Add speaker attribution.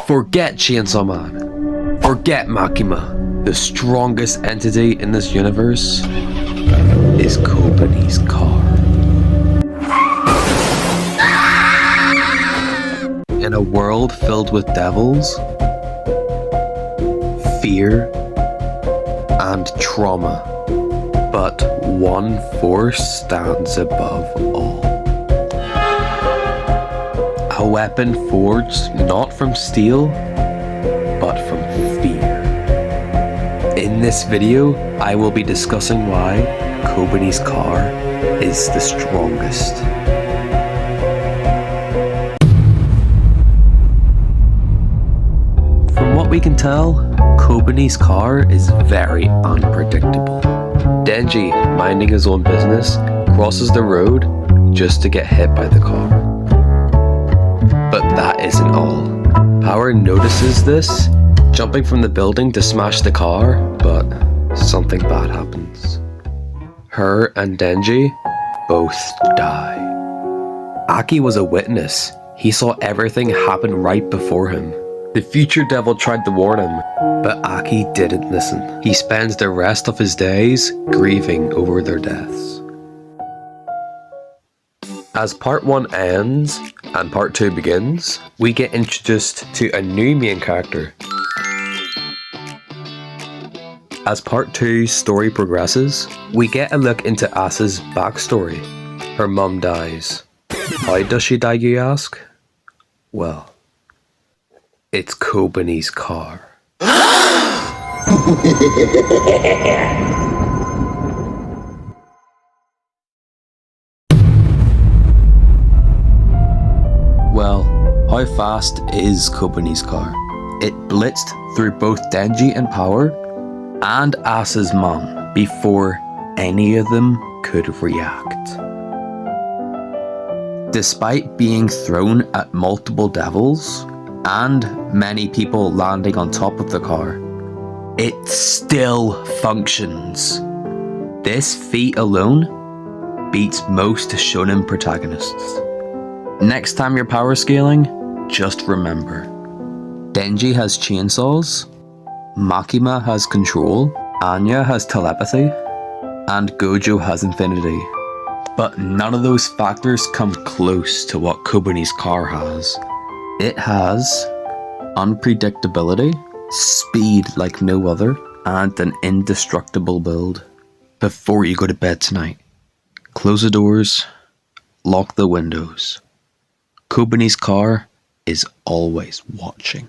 Speaker 1: Forget Chainsaw Man. Forget Makima. The strongest entity in this universe is Kobeni's car. In a world filled with devils, fear, and trauma, but one force stands above all. A weapon forged not from steel, but from fear. In this video, I will be discussing why Kobeni's car is the strongest. From what we can tell, Kobeni's car is very unpredictable. Denji, minding his own business, crosses the road just to get hit by the car. But that isn't all. Power notices this, jumping from the building to smash the car, but something bad happens. Her and Denji both die. Aki was a witness. He saw everything happen right before him. The future devil tried to warn him, but Aki didn't listen. He spends the rest of his days grieving over their deaths. As part 1 ends and part 2 begins, we get introduced to a new main character. As part 2's story progresses, we get a look into Asa's backstory. Her mum dies. How does she die, you ask? Well, it's Kobeni's car. Well, how fast is Kobeni's car? It blitzed through both Denji and Power and Asa's mom before any of them could react. Despite being thrown at multiple devils and many people landing on top of the car, it still functions. This feat alone beats most shonen protagonists. Next time you're power scaling, just remember, Denji has chainsaws, Makima has control, Anya has telepathy, and Gojo has infinity. But none of those factors come close to what Kobeni's car has. It has unpredictability, speed like no other, and an indestructible build. Before you go to bed tonight, close the doors, lock the windows. Kobeni's car is always watching.